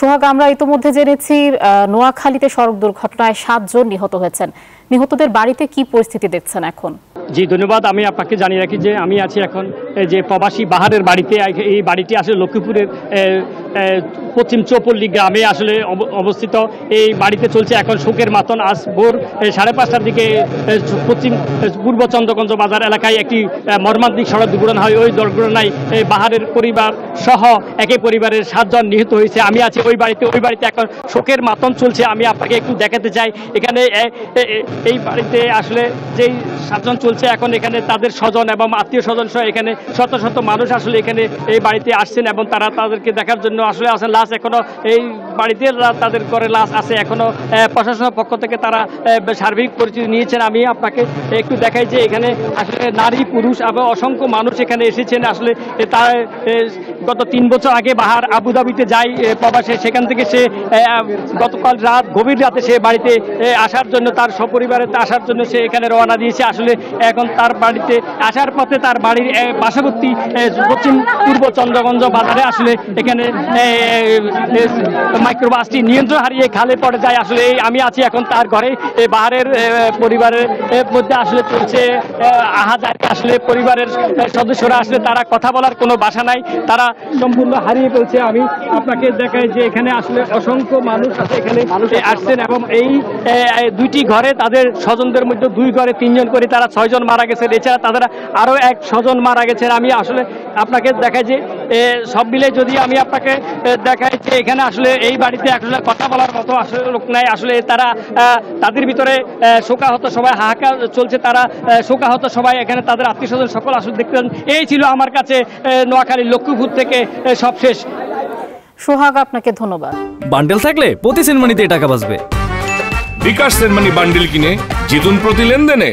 সোহাগ, আমরা ইতোমধ্যে জেনেছি নোয়াখালীতে সড়ক দুর্ঘটনায় ৭ জন নিহত হয়েছেন। নিহতদের বাড়িতে কি পরিস্থিতি দেখছেন এখন? জি ধন্যবাদ। আমি আপনাকে জানিয়ে রাখি যে আমি আছি এখন যে প্রবাসী বাহারের বাড়িতে। এই বাড়িটি আসলে লক্ষ্মীপুরের পশ্চিম চৌপল্লী গ্রামে আসলে অবস্থিত। এই বাড়িতে চলছে এখন শোকের মাতন। আজ ভোর 5:30টার দিকে পূর্ব চন্দ্রগঞ্জ বাজার এলাকায় একটি মর্মান্তিক সড়ক দুর্ঘটনা হয়। ওই দুর্ঘটনায় বাহারের পরিবার সহ একই পরিবারের 7 জন নিহত হয়েছে। আমি আছি ওই বাড়িতে এখন শোকের মাতন চলছে। আমি আপনাকে একটু দেখাতে চাই। এখানে এই বাড়িতে আসলে যেই 7 জন চলছে এখন, এখানে তাদের স্বজন এবং আত্মীয় স্বজন সহ এখানে শত শত মানুষ আসলে এখানে এই বাড়িতে আসছেন এবং তারা তাদেরকে দেখার জন্য আসলে আছেন। লাশ এখনো এই বাড়িতে তাদের ঘরে লাশ আছে এখনো। প্রশাসনের পক্ষ থেকে তারা সার্বিক পরিচিতি নিয়েছেন। আমি আপনাকে একটু দেখাই যে এখানে আসলে নারী পুরুষ এবং অসংখ্য মানুষ এখানে এসেছেন। আসলে তার গত 3 বছর আগে বাহার আবুধাবিতে যায় প্রবাসে। সেখান থেকে সে গতকাল গভীর রাতে সে বাড়িতে আসার জন্য, তার সপরিবারে আসার জন্য সে এখানে রওনা দিয়েছে। আসলে এখন তার বাড়িতে আসার পথে তার বাড়ির পার্শ্ববর্তী পশ্চিম পূর্ব চন্দ্রগঞ্জ বাজারে আসলে এখানে মাইক্রোবাসটি নিয়ন্ত্রণ হারিয়ে খালে পড়ে যায়। আসলে আমি আছি এখন তার ঘরে। বাহারের পরিবারের মধ্যে আসলে চলছে আহাজারি। আসলে পরিবারের সদস্যরা আসলে তারা কথা বলার কোনো ভাষা নাই, তারা সম্পূর্ণ হারিয়ে ফেলছে। আমি আপনাকে দেখাই যে এখানে আসলে অসংখ্য মানুষ আছে এখানে আসছেন এবং এই 2টি ঘরে তাদের স্বজনদের মধ্যে 2 ঘরে 3 জন করে তারা 6 জন মারা গেছেন। এছাড়া তাদের আরও 1 স্বজন মারা গেছেন। আমি আসলে আপনাকে দেখাই যে সব মিলে যদি আমি আপনাকে দেখাই যে এখানে আসলে এই বাড়িতে আসলে কথা বলার মতো আসলে লোক নাই। আসলে তারা তাদের ভিতরে শোকাহত সবাই, হাহাকার চলছে। তারা শোকাহত সবাই এখানে তাদের আত্মীয় স্বজন সকল আসলে দেখতেন। এই ছিল আমার কাছে নোয়াখালী লক্ষ্মীপুর থেকে সবশেষ। সোহাগ, আপনাকে ধন্যবাদ। বান্ডেল থাকলে প্রতি সেনমানিতে টাকা বাঁচবে। বিকাশ সেনমানি বান্ডেল কিনে জিতুন প্রতি লেনদেনে।